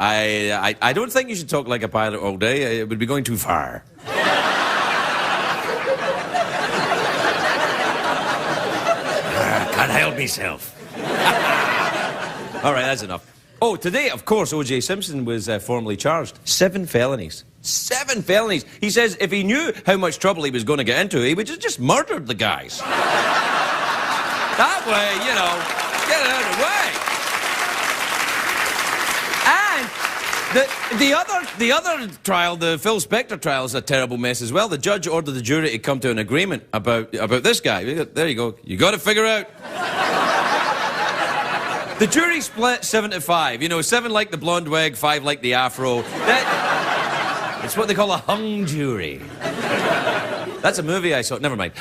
I don't think you should talk like a pilot all day. It would be going too far. Can't help myself. All right, that's enough. Oh, today, of course, O.J. Simpson was formally charged. 7 felonies. 7 felonies. He says if he knew how much trouble he was going to get into, he would have just murdered the guys. That way, you know, get it out of the way. And the other trial, the Phil Spector trial, is a terrible mess as well. The judge ordered the jury to come to an agreement about this guy. There you go. You got to figure out. The jury split 7 to 5. You know, 7 like the blonde wig, 5 like the afro. It's what they call a hung jury. That's a movie I saw. Never mind.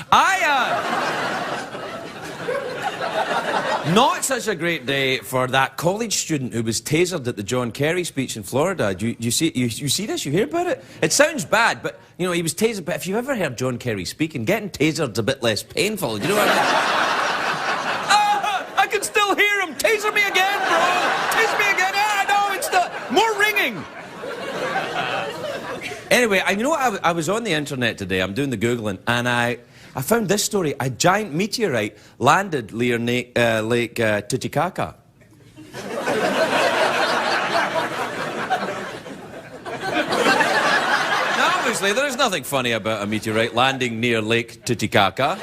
Not such a great day for that college student who was tasered at the John Kerry speech in Florida. You see this? You hear about it? It sounds bad, but, you know, he was tasered. But if you've ever heard John Kerry speaking, getting tasered's a bit less painful. Do you know what I mean? I can still hear him. Taser me again, bro. Taser me again. No, it's not. More ringing. Anyway, you know what? I was on the internet today. I'm doing the Googling, and I found this story. A giant meteorite landed near Lake Titicaca. Now, obviously, there is nothing funny about a meteorite landing near Lake Titicaca.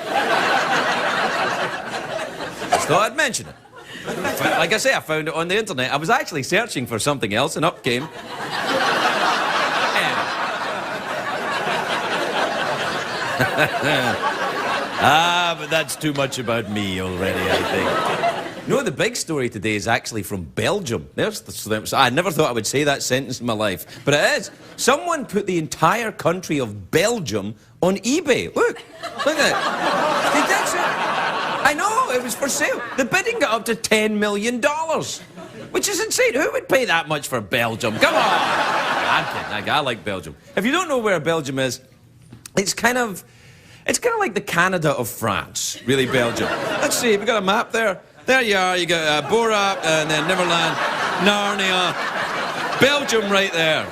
Just thought I'd mention it. Like I say, I found it on the internet. I was actually searching for something else, and up came... but that's too much about me already, I think. No, the big story today is actually from Belgium. I never thought I would say that sentence in my life, but it is. Someone put the entire country of Belgium on eBay. Look at that. They did so. I know, it was for sale. The bidding got up to $10 million, which is insane. Who would pay that much for Belgium? Come on. I'm kidding. I like Belgium. If you don't know where Belgium is, it's kind of like the Canada of France, really, Belgium. Let's see, we got a map there. There you are, you got Borat, and then Neverland, Narnia, Belgium right there.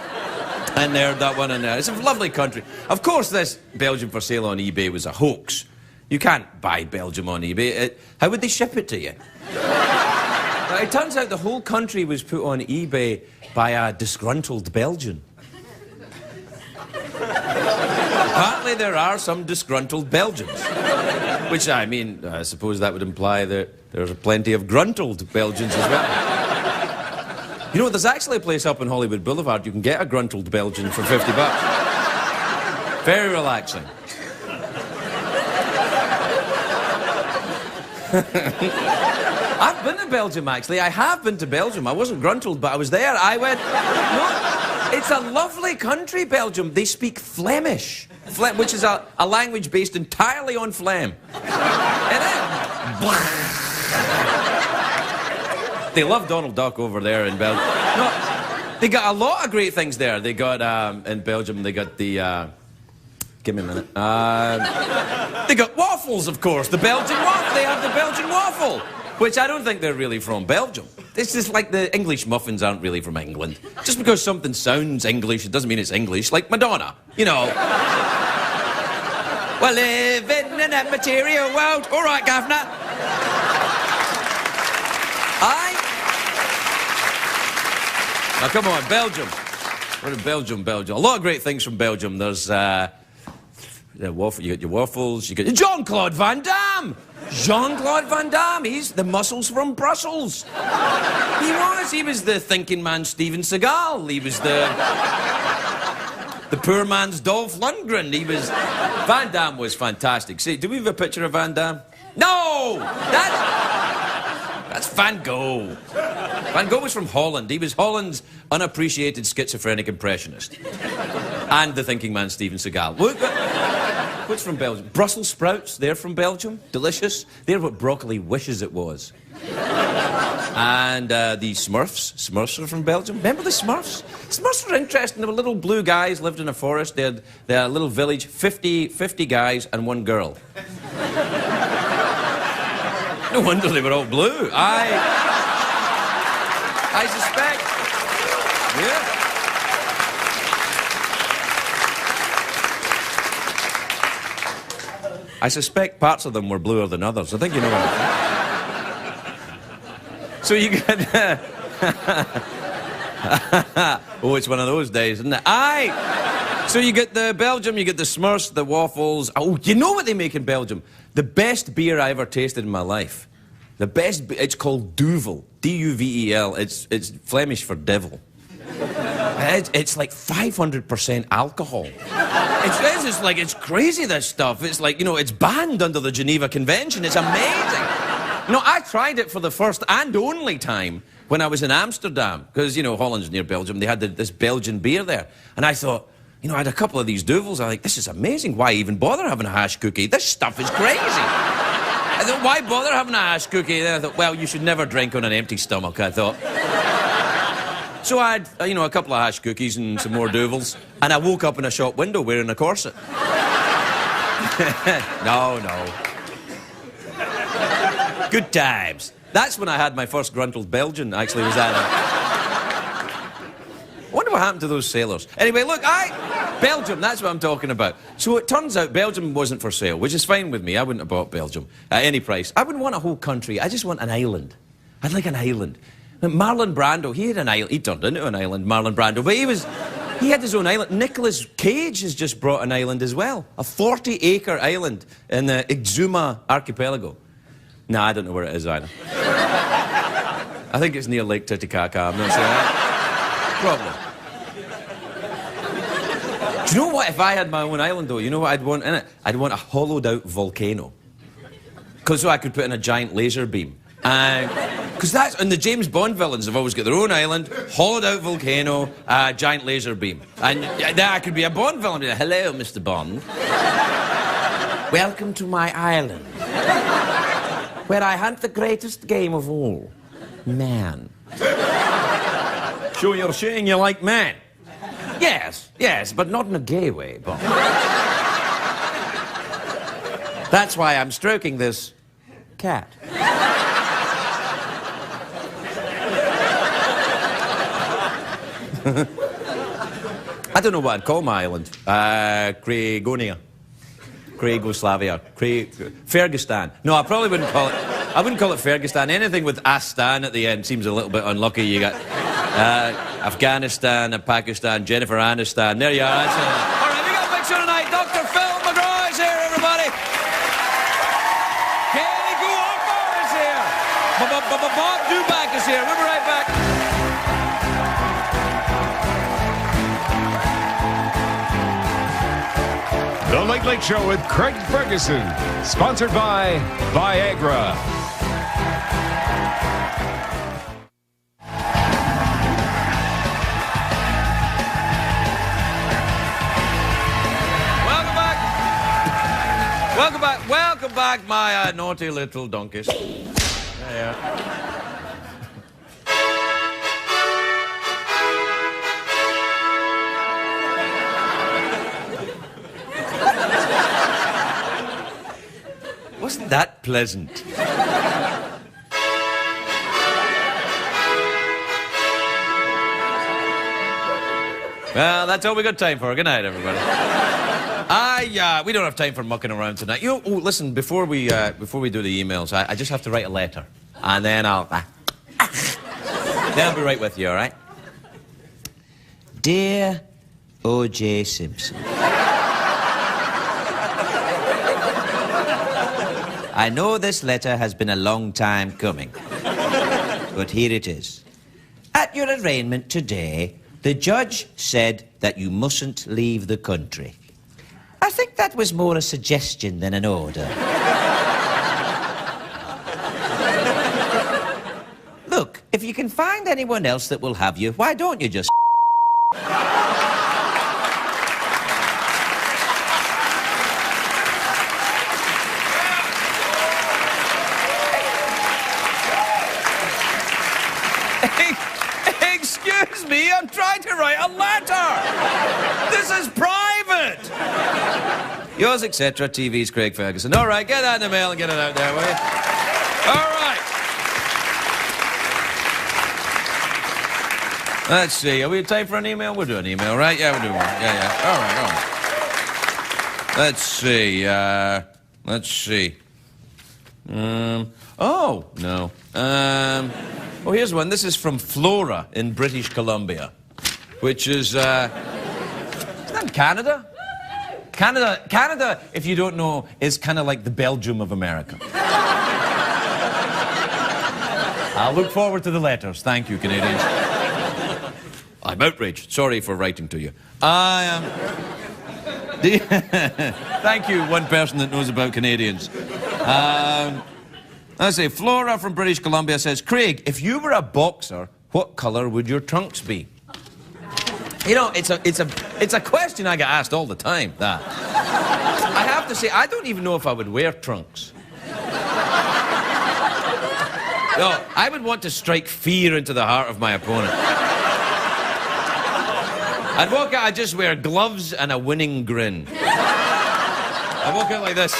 And there, that one in there. It's a lovely country. Of course, this Belgium for sale on eBay was a hoax. You can't buy Belgium on eBay. How would they ship it to you? It turns out the whole country was put on eBay by a disgruntled Belgian. Apparently there are some disgruntled Belgians. Which, I mean, I suppose that would imply that there's plenty of gruntled Belgians as well. You know, there's actually a place up on Hollywood Boulevard you can get a gruntled Belgian for $50. Very relaxing. I've been to Belgium, actually. I have been to Belgium. I wasn't gruntled, but I was there. I went, no, it's a lovely country, Belgium. They speak Flemish, which is a language based entirely on phlegm. They love Donald Duck over there in Belgium. No, they got a lot of great things there. They got, in Belgium, they got the, give me a minute. They got waffles, of course. The Belgian waffle. They have the Belgian waffle, which I don't think they're really from Belgium. It's just like the English muffins aren't really from England. Just because something sounds English, it doesn't mean it's English. Like Madonna, you know. We're living in a material world. All right, Governor. Now, come on, Belgium. We're in Belgium. A lot of great things from Belgium. There's, you got your waffles, you got Jean-Claude Van Damme! Jean-Claude Van Damme, he's the muscles from Brussels. He was the thinking man Steven Seagal. He was the poor man's Dolph Lundgren. Van Damme was fantastic. See, do we have a picture of Van Damme? No! That's Van Gogh. Van Gogh was from Holland. He was Holland's unappreciated schizophrenic impressionist. And the thinking man Steven Seagal. What's from Belgium? Brussels sprouts, they're from Belgium. Delicious. They're what broccoli wishes it was. And the Smurfs. Smurfs are from Belgium. Remember the Smurfs? Smurfs were interesting. They were little blue guys, lived in a forest. They had a little village, 50 guys and 1 girl. No wonder they were all blue. I suspect... I suspect parts of them were bluer than others. I think you know what So you get... Oh, it's one of those days, isn't it? So you get the Belgium, you get the Smurfs, the waffles. Oh, you know what they make in Belgium? The best beer I ever tasted in my life. The best... It's called Duvel. D-U-V-E-L. It's Flemish for devil. It's like 500% alcohol. It's like, it's crazy, this stuff. It's like, you know, it's banned under the Geneva Convention. It's amazing. No, I tried it for the first and only time when I was in Amsterdam. Because, you know, Holland's near Belgium. They had this Belgian beer there. And I thought, you know, I had a couple of these Duvels. I was like, this is amazing. Why even bother having a hash cookie? This stuff is crazy. I thought, why bother having a hash cookie? Then I thought, well, you should never drink on an empty stomach, I thought. So I had, you know, a couple of hash cookies and some more Duvels, and I woke up in a shop window wearing a corset. No. Good times. That's when I had my first gruntled Belgian, actually, was that. I wonder what happened to those sailors. Anyway, look, Belgium, that's what I'm talking about. So it turns out Belgium wasn't for sale, which is fine with me. I wouldn't have bought Belgium at any price. I wouldn't want a whole country. I just want an island. I'd like an island. Marlon Brando, he had an island. He turned into an island, Marlon Brando, but he had his own island. Nicolas Cage has just brought an island as well. A 40-acre island in the Exuma archipelago. No, I don't know where it is either. I think it's near Lake Titicaca, I'm not sure. Probably. Do you know what, if I had my own island, though, you know what I'd want in it? I'd want a hollowed-out volcano. Because so I could put in a giant laser beam. Because that's... And the James Bond villains have always got their own island, hollowed-out volcano, giant laser beam. And then I could be a Bond villain. Be like, hello, Mr. Bond. Welcome to my island, where I hunt the greatest game of all, man. So you're saying you like man? Yes, but not in a gay way, Bond. That's why I'm stroking this cat. I don't know what I'd call my island. Craigonia. Craigoslavia. Ferguson. No, I probably wouldn't call it... I wouldn't call it Ferguson. Anything with Astan at the end seems a little bit unlucky. You got Afghanistan and Pakistan, Jennifer Aniston. There you are. All right, we got a picture tonight. Dr. Phil McGraw is here, everybody. Kaley Cuoco is here. Bob Dubac is here. We'll be right back. The Late Late Show with Craig Ferguson, sponsored by Viagra. Welcome back, my naughty little donkeys. Yeah. Wasn't that pleasant? Well, that's all we got time for. Good night, everybody. We don't have time for mucking around tonight. You know, oh, listen, before we do the emails, I just have to write a letter. And then I'll be right with you, all right? Dear O.J. Simpson, I know this letter has been a long time coming, but here it is. At your arraignment today, the judge said that you mustn't leave the country. I think that was more a suggestion than an order. Look, if you can find anyone else that will have you, why don't you just Excuse me, I'm trying to write a letter. This is private. Yours, etc. TV's Craig Ferguson. All right, get that in the mail and get it out there, will you? All right. Let's see. Are we time for an email? We'll do an email, right? Yeah, we'll do one. Yeah. All right. Let's see. Let's see. Oh, no. Oh, here's one. This is from Flora in British Columbia, which is, isn't that Canada? Canada, if you don't know, is kind of like the Belgium of America. I'll look forward to the letters. Thank you, Canadians. I'm outraged. Sorry for writing to you. I am... Thank you, one person that knows about Canadians. Let's see, Flora from British Columbia says, Craig, if you were a boxer, what colour would your trunks be? You know, it's a question I get asked all the time, that. I have to say, I don't even know if I would wear trunks. No, I would want to strike fear into the heart of my opponent. I'd walk out, I'd just wear gloves and a winning grin. I'd walk out like this.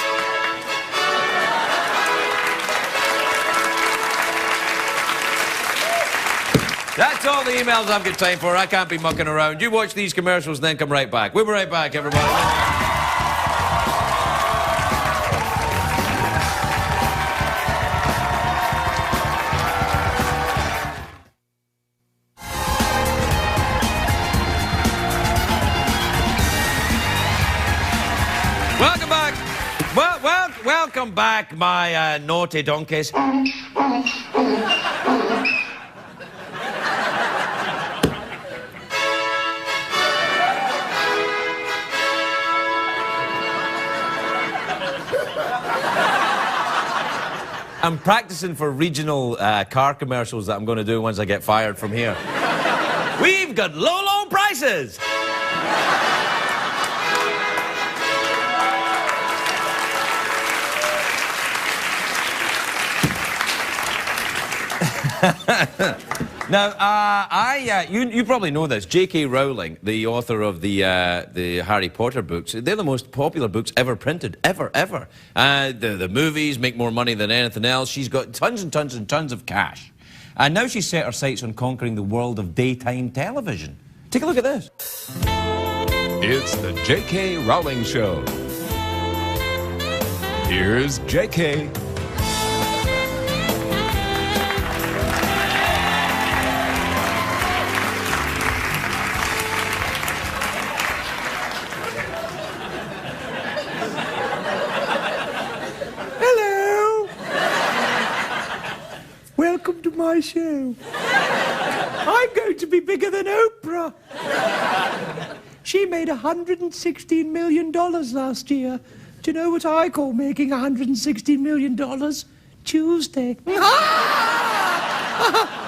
That's all the emails I've got time for. I can't be mucking around. You watch these commercials and then come right back. We'll be right back, everybody. Welcome back. Welcome back, my naughty donkeys. I'm practicing for regional car commercials that I'm going to do once I get fired from here. We've got low, low prices. Now, you probably know this. J.K. Rowling, the author of the Harry Potter books, they're the most popular books ever printed, ever. The movies make more money than anything else. She's got tons and tons and tons of cash. And now she's set her sights on conquering the world of daytime television. Take a look at this. It's the J.K. Rowling Show. Here's J.K. Welcome to my show. I'm going to be bigger than Oprah. She made $116 million last year. Do you know what I call making $116 million? Tuesday.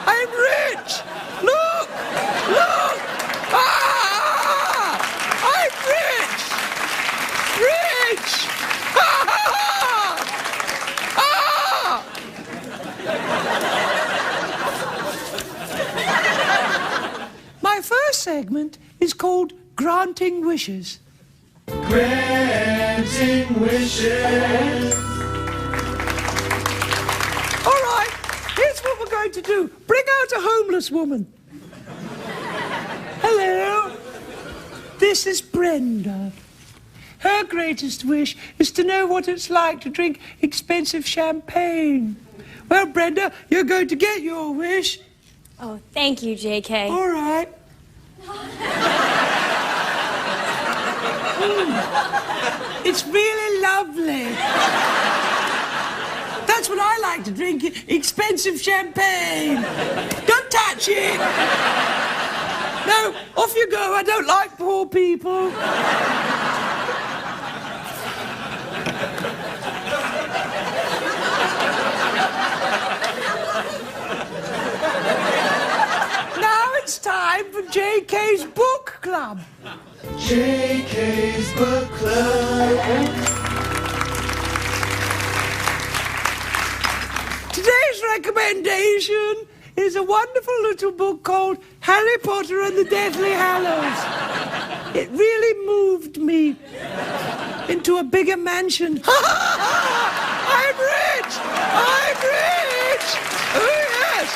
I'm rich! Look! Look! I'm rich! Rich! My first segment is called Granting Wishes. Granting wishes. All right, here's what we're going to do. Bring out a homeless woman. Hello. This is Brenda. Her greatest wish is to know what it's like to drink expensive champagne. Well, Brenda, you're going to get your wish. Oh, thank you, J.K. All right. It's really lovely. That's what I like to drink, expensive champagne. Don't touch it. No, off you go. I don't like poor people. Now it's time for J.K.'s Book Club. J.K.'s Book Club. Today's recommendation is a wonderful little book called Harry Potter and the Deathly Hallows. It really moved me into a bigger mansion. I'm rich! I'm rich! Oh, yes!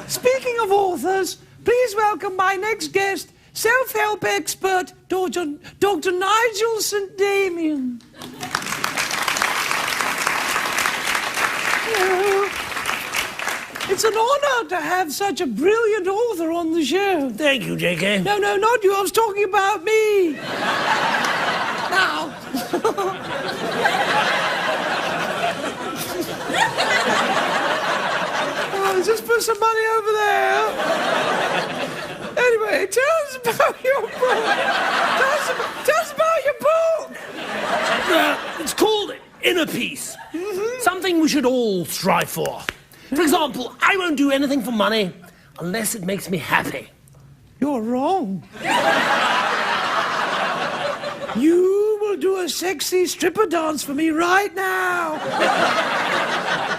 Speaking of authors, please please welcome my next guest, self-help expert, Dr. Nigel St. Damien. It's an honor to have such a brilliant author on the show. Thank you, J.K. No, not you. I was talking about me. Now. Oh, just put some money over there. Anyway, tell us about your book. Tell us about your book. It's called Inner Peace. Something we should all strive for. For example, I won't do anything for money unless it makes me happy. You're wrong. You will do a sexy stripper dance for me right now.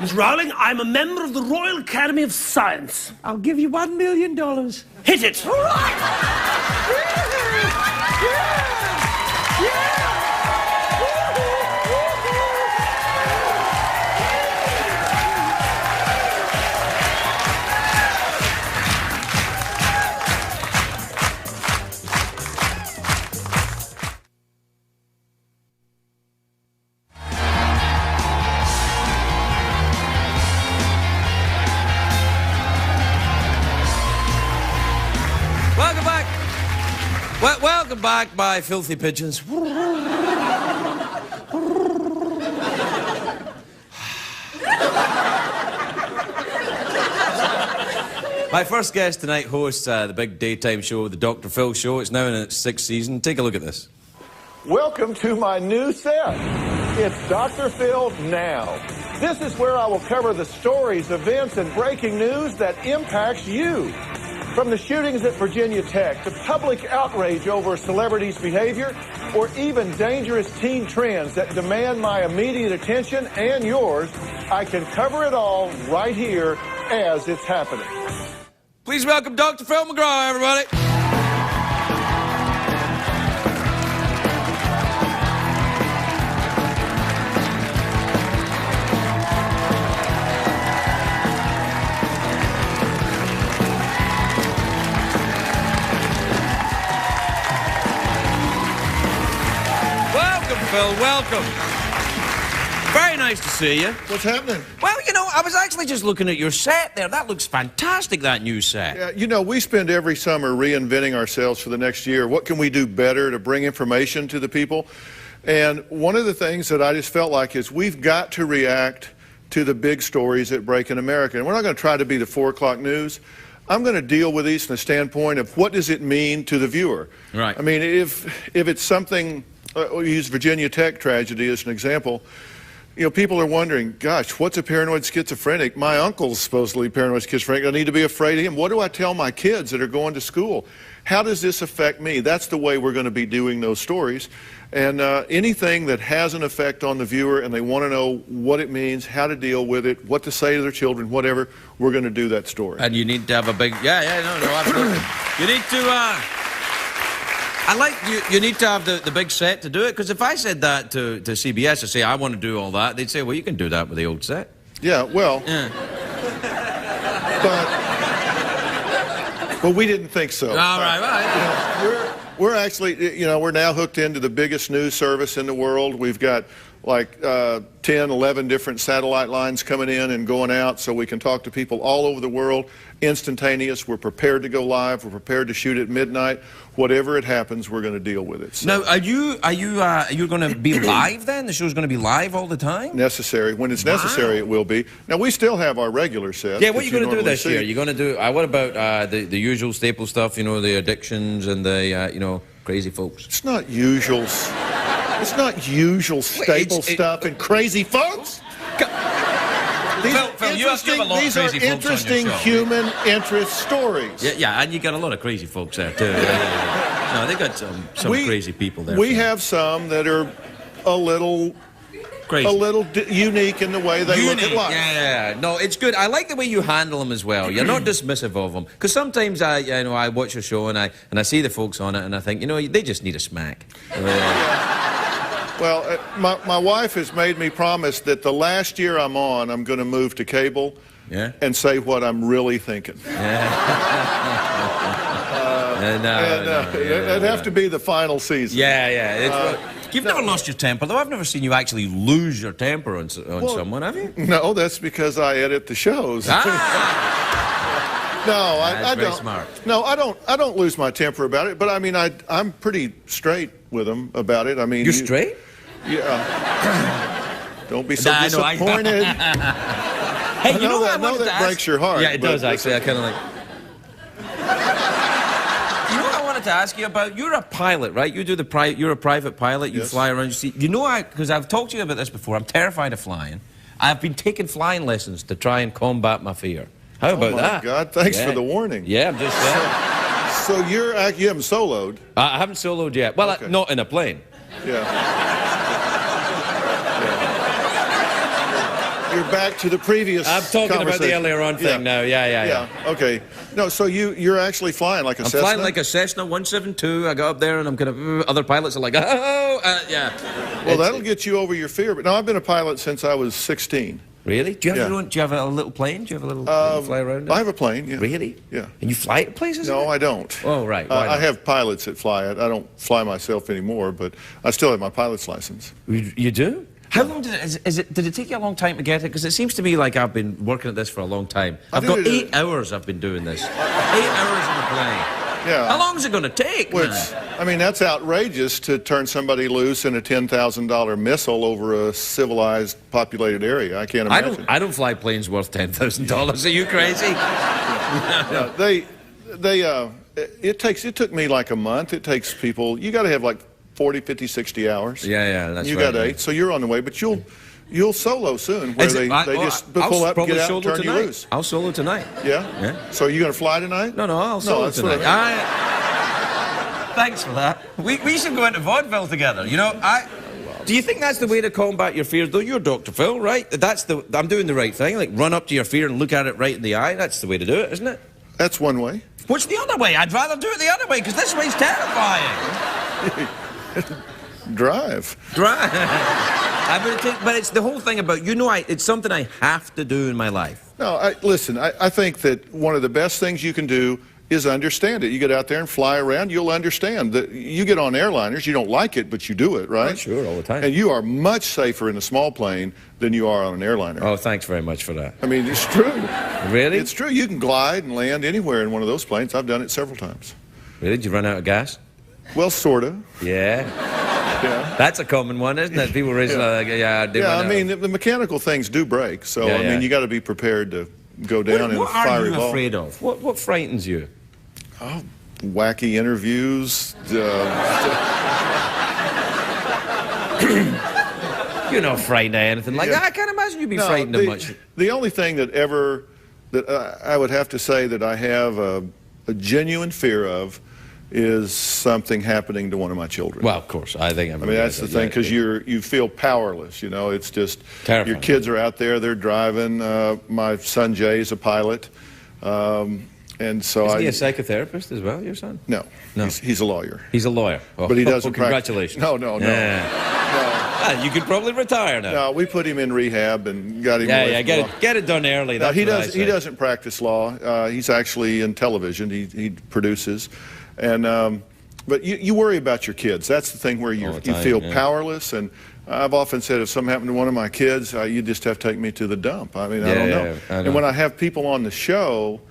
Miss Rowling, I'm a member of the Royal Academy of Science. I'll give you $1 million. Hit it! All right! Yeah! Welcome back, my filthy pigeons. My first guest tonight hosts the big daytime show, the Dr. Phil Show. It's now in its 6th season. Take a look at this. Welcome to my new set. It's Dr. Phil Now. This is where I will cover the stories, events, and breaking news that impacts you. From the shootings at Virginia Tech to public outrage over celebrities' behavior, or even dangerous teen trends that demand my immediate attention and yours, I can cover it all right here as it's happening. Please welcome Dr. Phil McGraw, everybody. Phil, welcome. Very nice to see you. What's happening? Well, you know, I was actually just looking at your set there. That looks fantastic, that new set. Yeah, you know, we spend every summer reinventing ourselves for the next year. What can we do better to bring information to the people? And one of the things that I just felt like is we've got to react to the big stories that break in America. And we're not going to try to be the 4 o'clock news. I'm going to deal with these from the standpoint of what does it mean to the viewer. Right. I mean, if it's something... we'll use Virginia Tech tragedy as an example. You know, people are wondering, gosh, what's a paranoid schizophrenic? My uncle's supposedly paranoid schizophrenic. I need to be afraid of him. What do I tell my kids that are going to school? How does this affect me? That's the way we're going to be doing those stories. And anything that has an effect on the viewer and they want to know what it means, how to deal with it, what to say to their children, whatever, we're going to do that story. And you need to have a big... no, absolutely. You need to... I like you need to have the big set to do it, because if I said that to CBS, I say, I want to do all that, they'd say, well, you can do that with the old set. Yeah, well... Yeah. But we didn't think so. All right, well... You know, we're actually, you know, we're now hooked into the biggest news service in the world. We've got like 10, 11 different satellite lines coming in and going out, so we can talk to people all over the world, instantaneous. We're prepared to go live. We're prepared to shoot at midnight. Whatever it happens, we're going to deal with it. So. Now, are you going to be live then? The show's going to be live all the time? Necessary. When it's necessary, it will be. Now, we still have our regular set. Yeah, what are you going to do this year? You're going to do, what about the usual staple stuff, you know, the addictions and the, you know, crazy folks? It's not usual. It's not usual staple stuff and crazy folks. Phil, you have a lot of crazy folks on your show. These are interesting human interest stories. Yeah, and you got a lot of crazy folks there too. No, they got some crazy people there. We have some that are a little crazy, unique in the way they look at life. Yeah, no, it's good. I like the way you handle them as well. You're not dismissive of them, because sometimes I watch a show and I see the folks on it and I think, you know, they just need a smack. Well, my wife has made me promise that the last year I'm on, I'm going to move to cable and say what I'm really thinking. Yeah. It'd have to be the final season. Yeah. You've never lost your temper, though. I've never seen you actually lose your temper on someone, have you? No, that's because I edit the shows. Ah! No, I very don't. Smart. No, I don't lose my temper about it. But I mean, I'm pretty straight with them about it. I mean, You're straight? Yeah. Don't be so disappointed. Hey, you know what I wanted to ask? Breaks your heart. Yeah, it does actually. I kind of like. You know what I wanted to ask you about? You're a pilot, right? You do You're a private pilot. You fly around. You see. You know, because I've talked to you about this before. I'm terrified of flying. I've been taking flying lessons to try and combat my fear. How about that? Oh, my God. Thanks for the warning. Yeah, I'm just saying. So you haven't soloed? I haven't soloed yet. Well, okay. Not in a plane. Yeah. You're back to the previous I'm talking about the earlier on thing now. Yeah. Okay. No, so you're actually flying like a Cessna? I'm flying like a Cessna 172. I go up there and I'm kind of... Other pilots are like, yeah. Well, that'll get you over your fear. But no, I've been a pilot since I was 16. Really? Do you have your own? Do you have a little plane? Do you have a little fly around? I have a plane. Yeah. Really? Yeah. And you fly it places? No, I don't. Oh, right. I have pilots that fly it. I don't fly myself anymore, but I still have my pilot's license. You do? How long did did it take you a long time to get it? Because it seems to me like I've been working at this for a long time. I've got 8 hours I've been doing this. 8 hours in the plane. Yeah. How long is it going to take, man? I mean, that's outrageous to turn somebody loose in a $10,000 missile over a civilized, populated area. I can't imagine. I don't fly planes worth $10,000. Are you crazy? It took me like a month. It takes people, you got to have like 40, 50, 60 hours. Yeah, that's right. You got 8, so you're on the way, but you'll solo soon, where they just pull up, get out, and turn you loose. I'll solo tonight. Yeah? So are you going to fly tonight? No, I'll solo tonight. Thanks for that. We should go into vaudeville together. You know, do you think that's the way to combat your fears? Though you're Dr. Phil, right? I'm doing the right thing. Like, run up to your fear and look at it right in the eye. That's the way to do it, isn't it? That's one way. What's the other way? I'd rather do it the other way, because this way's terrifying. Drive. But it's the whole thing about, it's something I have to do in my life. No, listen, I think that one of the best things you can do is understand it. You get out there and fly around, you'll understand. That you get on airliners, you don't like it, but you do it, right? Oh, sure, all the time. And you are much safer in a small plane than you are on an airliner. Oh, thanks very much for that. I mean, it's true. Really? It's true. You can glide and land anywhere in one of those planes. I've done it several times. Really? Did you run out of gas? Well, sort of. Yeah. That's a common one, isn't it? People raise I mean, the mechanical things do break, so I mean, you got to be prepared to go down in a fiery ball. What are you afraid of? What frightens you? Oh, wacky interviews. You're not frightened of anything like that. I can't imagine you'd be frightened of much. The only thing that I would have to say that I have a genuine fear of is something happening to one of my children. Well, of course, I mean, that's the thing, because you feel powerless. You know, it's just terrifying. Your kids are out there, they're driving. My son Jay's a pilot, and so is he a psychotherapist as well, your son? No. He's a lawyer. He's a lawyer. Oh, but he doesn't. Congratulations. No. You could probably retire now. No, we put him in rehab and got him. Get it done early. No, he doesn't practice law. He's actually in television. He produces. And but you worry about your kids. That's the thing where you feel powerless. And I've often said, if something happened to one of my kids, you just have to take me to the dump. I mean, I don't know. And when I have people on the show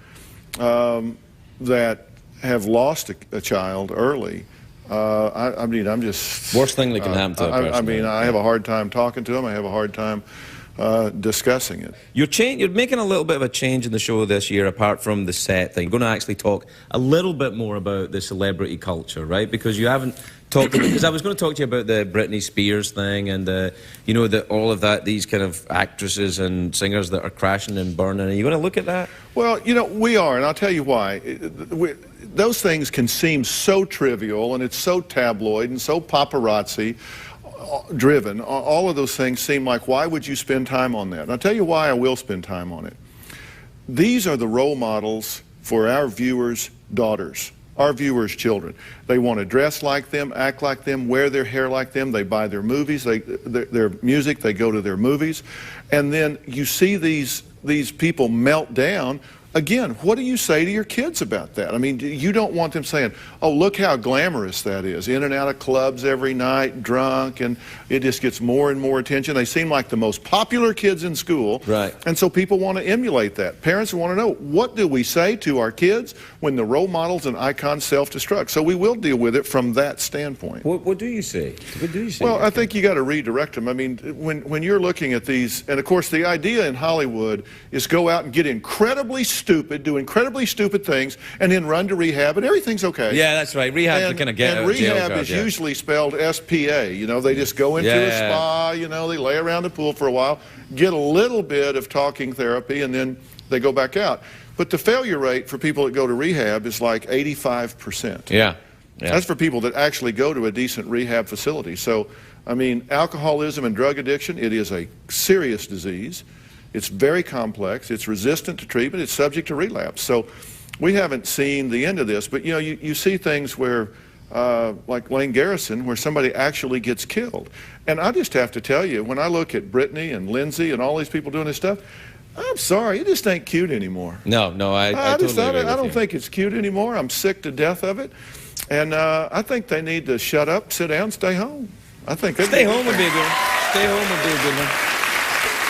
that have lost a child early, I mean, I'm just... Worst thing that can happen to a person. I mean, I have a hard time talking to them. I have a hard time discussing it. You're making a little bit of a change in the show this year, apart from the set thing. You're going to actually talk a little bit more about the celebrity culture, right? Because you haven't talked... Because I was going to talk to you about the Britney Spears thing and, you know, all of that, these kind of actresses and singers that are crashing and burning. Are you going to look at that? Well, you know, we are, and I'll tell you why. Those things can seem so trivial, and it's so tabloid and so paparazzi driven. All of those things seem like, why would you spend time on that? And I'll tell you why I will spend time on it. These are the role models for our viewers' daughters, our viewers' children. They want to dress like them, act like them, wear their hair like them. They buy their movies, their music, they go to their movies. And then you see these people melt down again, what do you say to your kids about that? I mean, you don't want them saying, oh, look how glamorous that is. In and out of clubs every night, drunk, and it just gets more and more attention. They seem like the most popular kids in school. Right. And so people want to emulate that. Parents want to know, what do we say to our kids when the role models and icons self-destruct? So we will deal with it from that standpoint. What do you say? What do you say? Well, I think you got to redirect them. I mean, when you're looking at these, and of course the idea in Hollywood is go out and get incredibly stupid, do incredibly stupid things, and then run to rehab, and everything's okay. Yeah, that's right. Rehab's the kind of get out of jail rehab card, is usually spelled S-P-A. You know, they just go into a spa, you know, they lay around the pool for a while, get a little bit of talking therapy, and then they go back out. But the failure rate for people that go to rehab is like 85%. Yeah. That's for people that actually go to a decent rehab facility. So, I mean, alcoholism and drug addiction, it is a serious disease. It's very complex. It's resistant to treatment. It's subject to relapse. So we haven't seen the end of this. But, you know, you see things where, like Lane Garrison, where somebody actually gets killed. And I just have to tell you, when I look at Brittany and Lindsay and all these people doing this stuff, I'm sorry, it just ain't cute anymore. No, I totally agree with I don't you. think it's cute anymore. I'm sick to death of it. And I think they need to shut up, sit down, stay home. I think Stay home would be a good one. Stay home would be a good one.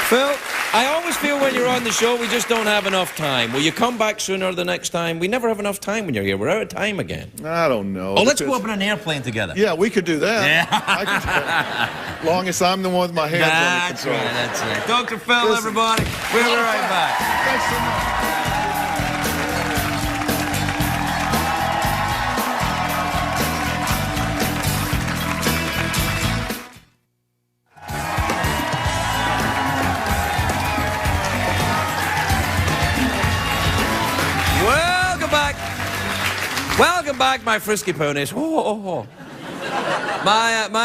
Phil, I always feel when you're on the show, we just don't have enough time. Will you come back sooner the next time? We never have enough time when you're here. We're out of time again. I don't know. Oh, let's go up in an airplane together. Yeah, we could do that. Yeah. I could do that. Long as I'm the one with my hands on the control. That's right. Dr. Phil, everybody. We'll be right back. Thanks so much. Welcome back, my frisky ponies. My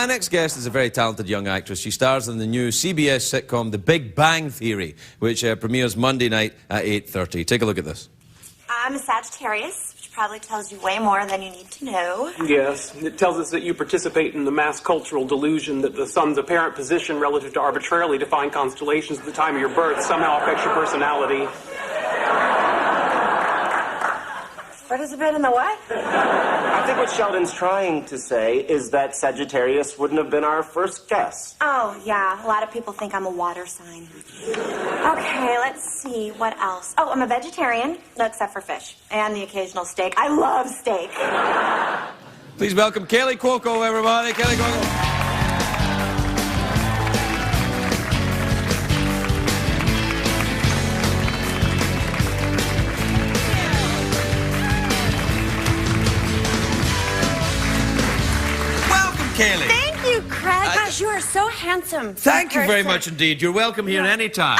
next guest is a very talented young actress. She stars in the new CBS sitcom The Big Bang Theory, which premieres Monday night at 8:30. Take a look at this. I'm a Sagittarius, which probably tells you way more than you need to know. Yes, it tells us that you participate in the mass cultural delusion that the sun's apparent position relative to arbitrarily defined constellations at the time of your birth somehow affects your personality. Participate in the what? I think what Sheldon's trying to say is that Sagittarius wouldn't have been our first guess. Oh, yeah. A lot of people think I'm a water sign. Okay, let's see. What else? Oh, I'm a vegetarian, no, except for fish. And the occasional steak. I love steak. Please welcome Kaley Cuoco, everybody. Kaley Cuoco. Kaley. Thank you, Craig. Gosh, you are so handsome. Thank you very much indeed. You're welcome here anytime.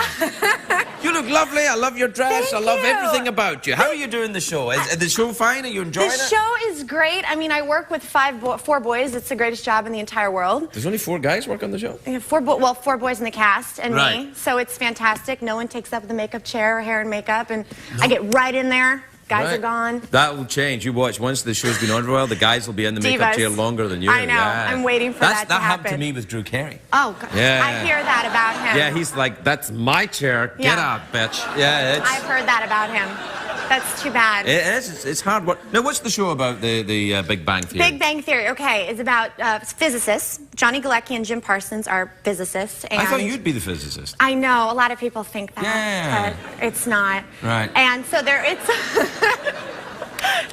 You look lovely. I love your dress. Thank I love you. everything about you. How are you doing the show? Is the show fine? Are you enjoying it? The show is great. I mean, I work with four boys. It's the greatest job in the entire world. There's only 4 guys work on the show? Four boys in the cast and me. So it's fantastic. No one takes up the makeup chair or hair and makeup, and I get right in there. Guys are gone. That will change. You watch. Once the show's been on for a while, the guys will be in the makeup chair longer than you. I know. Yeah. I'm waiting for that to happen. That happened to me with Drew Carey. Oh, God. Yeah. I hear that about him. Yeah, he's like, that's my chair. Get out, bitch. Yeah, I've heard that about him. That's too bad. It is. It's hard work. Now, what's the show about, the Big Bang Theory? Big Bang Theory, okay, is about physicists. Johnny Galecki and Jim Parsons are physicists. And I thought you'd be the physicist. I know. A lot of people think that, but it's not. Right. And so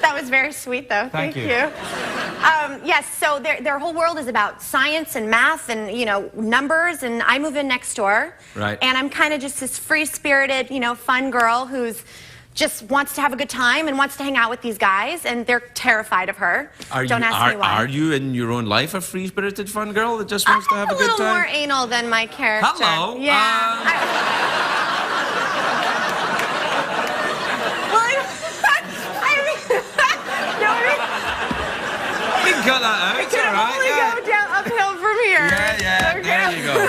that was very sweet, though. Thank you. Yes, so their whole world is about science and math and, you know, numbers, and I move in next door. Right. And I'm kind of just this free-spirited, you know, fun girl who's just wants to have a good time and wants to hang out with these guys, and they're terrified of her. Don't ask me why. Are you, in your own life, a free-spirited fun girl that just wants to have a good time? I'm a little more anal than my character. Hello. Yeah. Cut that out. It can only go down uphill from here. Yeah, okay. there you go.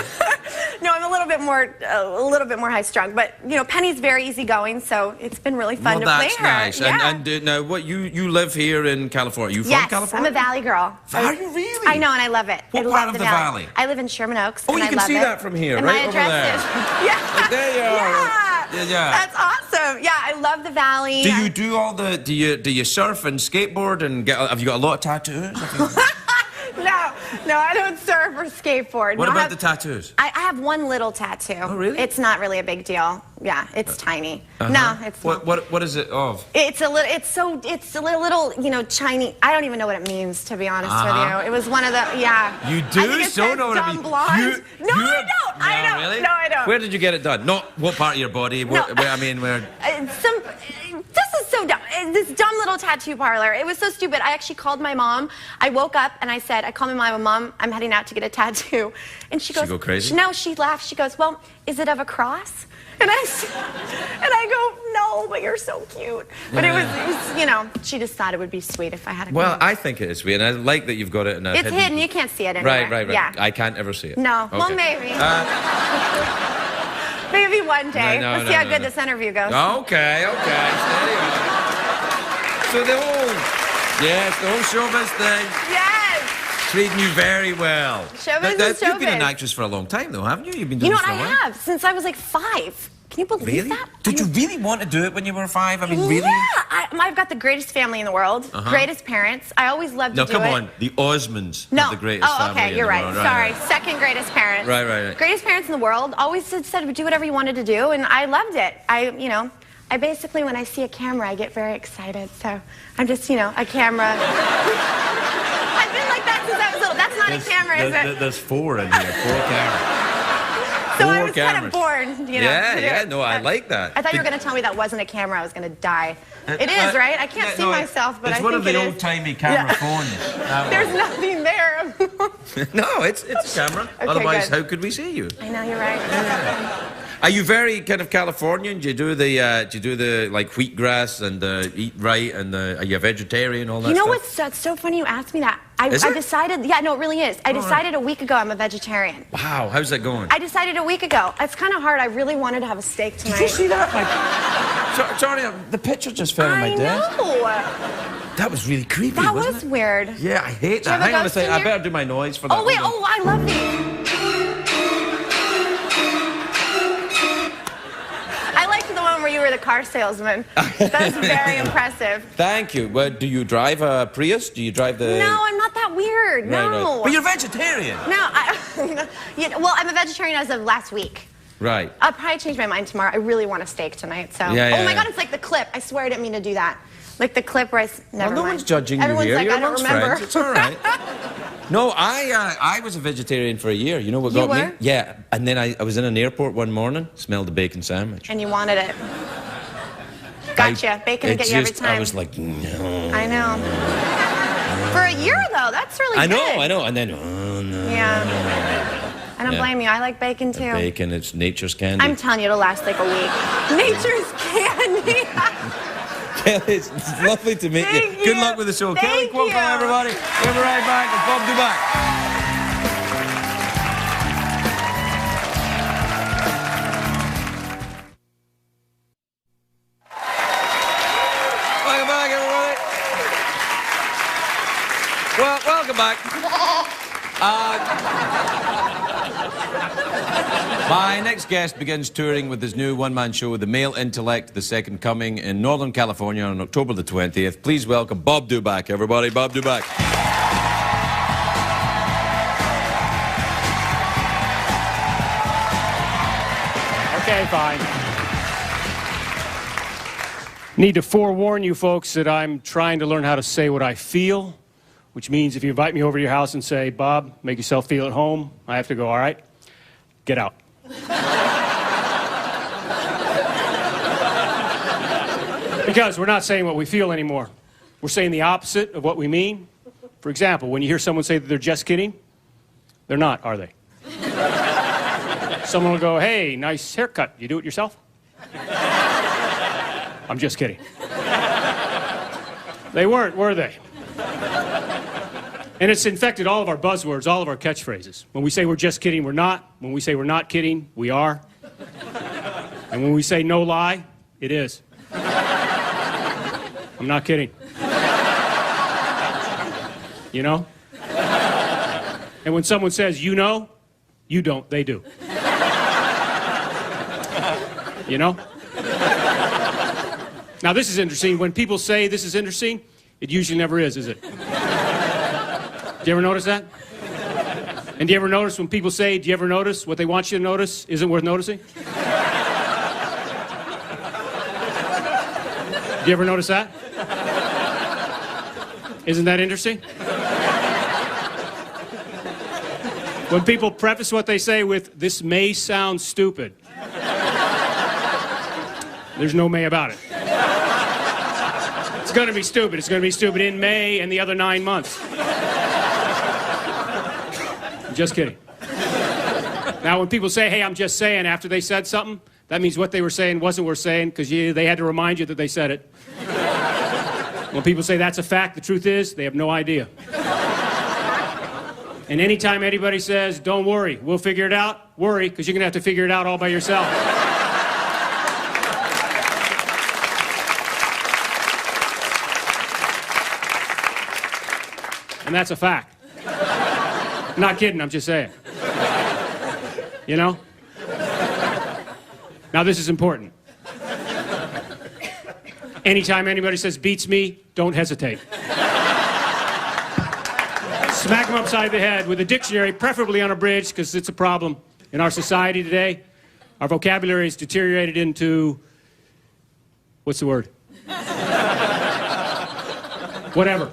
No, I'm a little bit more high-strung, but you know, Penny's very easygoing, so it's been really fun to play her. That's nice. Yeah. And now, what you live here in California? You from Yes, California? I'm a Valley girl. Are you really? I know, and I love it. What I part love of the valley? I live in Sherman Oaks. Oh, and you I can love see it. that from here, and right my over address there. is, yeah. Like, there you are. Yeah. Yeah. That's awesome. Yeah, I love the valley. Do you do all the? Do you surf and skateboard and have you got a lot of tattoos? No, I don't surf or skateboard. What about the tattoos? I have one little tattoo. Oh, really? It's not really a big deal. Yeah, it's tiny. No, it's not. What is it of? It's a little, you know, Chinese. I don't even know what it means, to be honest with you. It was one of the, yeah. You do? I think it says know what I mean. Blonde. No, I don't. I don't. Really? No, I don't. Where did you get it done? Not what part of your body. Where, I mean, where? This is so dumb. This dumb little tattoo parlor. It was so stupid. I actually called my mom. I woke up and I called my mom, I'm heading out to get a tattoo. And she goes, She go crazy? No, she laughed. She goes, well, is it of a cross? And I go, no, but you're so cute. But it was, you know, she just thought it would be sweet if I had a Well, I think it is sweet, and I like that you've got it in a It's hidden. You can't see it anywhere. Right. Yeah. I can't ever see it. No. Okay. Well, maybe. Maybe one day. No, Let's see how good this interview goes. Okay. Steady on. So the whole showbiz thing. Yes. Treating you very well. Showbiz is You've been an showbiz. actress for a long time, though, haven't you? You've been doing You know this what? for a I while. have since I was like 5. Can you believe Really? that? Did you really want to do it when you were 5? I mean, really? Yeah. I've got the greatest family in the world, greatest parents. I always loved to do it. No, come on. The Osmonds No. are the greatest family okay, in you're the right. world. Sorry. Second greatest parents. Right. Greatest parents in the world. Always said do whatever you wanted to do, and I loved it. I basically, when I see a camera, I get very excited. So I'm just, a camera. I've been like that since I was little. That's not a camera, is it? There's 4 in here. 4 cameras. So I was kind of born, Yeah, no, I like that. I thought you were going to tell me that wasn't a camera. I was going to die. It is, right? I can't see myself, but I think it is. It's one of the old-timey camera phones. There's nothing there. No, it's a camera. Okay, Otherwise, good. how could we see you? I know, you're right. Are you very kind of Californian? Do you do the like wheatgrass and eat right and are you a vegetarian, all that You know stuff? what's so funny you asked me that? I Is it? decided, yeah, no, it really is. I decided a week ago I'm a vegetarian. Wow, how's that going? I decided a week ago. It's kind of hard. I really wanted to have a steak tonight. Did you see that? Sorry, the picture just fell on my desk. I know. That was really creepy, That wasn't was it? weird. Yeah, I hate Do you that. have a Hang on a ghost second. in I here? better do my noise for that. Oh, wait. Hold on. Oh, I love these. I liked the one where you were the car salesman. That's very impressive. Thank you. Well, do you drive a Prius? Do you drive the... No, I'm not that weird. No. Right. But you're vegetarian. No, well, I'm a vegetarian as of last week. Right. I'll probably change my mind tomorrow. I really want a steak tonight, so... Yeah, oh, my God, it's like the clip. I swear I didn't mean to do that. Like the clip where never no mind. one's judging Everyone's you here. like, You're I don't amongst remember. friends. It's all right. No, I was a vegetarian for a year. You know what got were? me? Yeah, and then I was in an airport one morning, smelled a bacon sandwich. And you wanted it. Gotcha. Bacon will get you every time. I was like, no. I know. For a year, though, that's really I good. know. And then, oh, no. Yeah. I don't blame you. I like bacon, too. Bacon, it's nature's candy. I'm telling you, it'll last like a week. Nature's candy. Kelly, it's lovely to meet you. Thank Good you. luck with the show. Thank Kelly Cuoco, you. everybody. We'll be right back with Bob Dubac. Welcome back, everybody. Well, welcome back. My next guest begins touring with his new one-man show, The Male Intellect, The Second Coming, in Northern California on October the 20th. Please welcome Bob Dubac, everybody. Bob Dubac. Okay, fine. Need to forewarn you folks that I'm trying to learn how to say what I feel, which means if you invite me over to your house and say, Bob, make yourself feel at home, I have to go, all right, get out. Because we're not saying what we feel anymore. We're saying the opposite of what we mean. For example, when you hear someone say that they're just kidding, they're not, are they? Someone will go, hey, nice haircut. You do it yourself? I'm just kidding. They weren't, were they? And it's infected all of our buzzwords, all of our catchphrases. When we say we're just kidding, we're not. When we say we're not kidding, we are. And when we say no lie, it is. I'm not kidding. You know? And when someone says, you know, you don't, they do. You know? Now, this is interesting. When people say this is interesting, it usually never is it? Do you ever notice that? And do you ever notice when people say, do you ever notice what they want you to notice isn't worth noticing? Do you ever notice that? Isn't that interesting? When people preface what they say with, this may sound stupid, there's no may about it. It's going to be stupid. It's going to be stupid in May and the other 9 months. Just kidding. Now, when people say, hey, I'm just saying, after they said something, that means what they were saying wasn't worth saying because they had to remind you that they said it. When people say that's a fact, the truth is they have no idea. And anytime anybody says, don't worry, we'll figure it out, worry, because you're going to have to figure it out all by yourself. And that's a fact. I'm not kidding, I'm just saying. You know? Now, this is important. Anytime anybody says, beats me, don't hesitate. Smack them upside the head with a dictionary, preferably unabridged, because it's a problem in our society today. Our vocabulary is deteriorated into, what's the word? Whatever.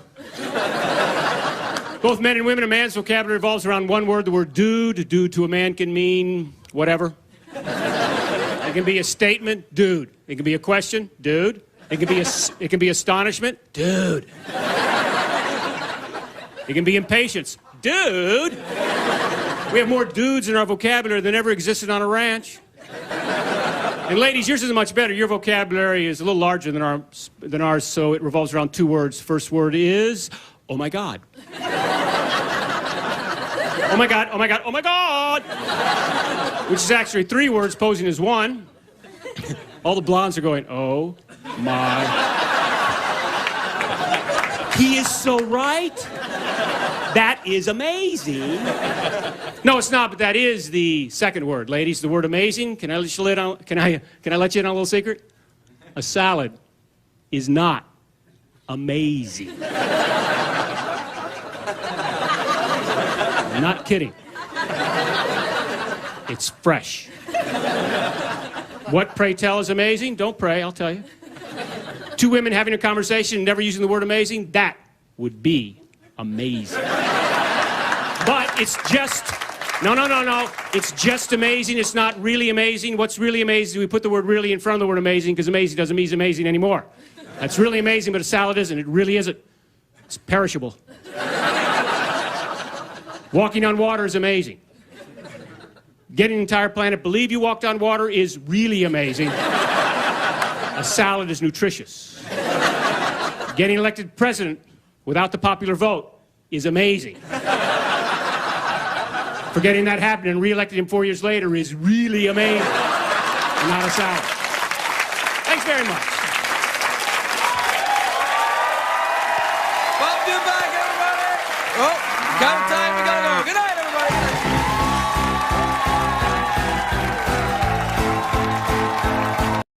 Both men and women, a man's vocabulary revolves around one word, the word dude. Dude to a man can mean whatever. It can be a statement, dude. It can be a question, dude. It can be astonishment, dude. It can be impatience, dude. We have more dudes in our vocabulary than ever existed on a ranch. And ladies, yours isn't much better. Your vocabulary is a little larger than ours, so it revolves around two words. First word is, oh my God. Oh my God, oh my God, oh my God! Which is actually three words posing as one. All the blondes are going, oh my. He is so right. That is amazing. No, it's not, but that is the second word. Ladies, the word amazing, can I let you in on a little secret? A salad is not amazing. I'm not kidding. It's fresh. What, pray tell, is amazing? Don't pray, I'll tell you. Two women having a conversation and never using the word amazing, that would be amazing. But it's just, no. It's just amazing. It's not really amazing. What's really amazing, we put the word really in front of the word amazing because amazing doesn't mean amazing anymore. That's really amazing, but a salad isn't. It really isn't. It's perishable. Walking on water is amazing. Getting an entire planet believe you walked on water is really amazing. A salad is nutritious. Getting elected president without the popular vote is amazing. Forgetting that happened and re-elected him 4 years later is really amazing. And not a salad. Thanks very much. Bob Dubac, everybody! Oh, count time.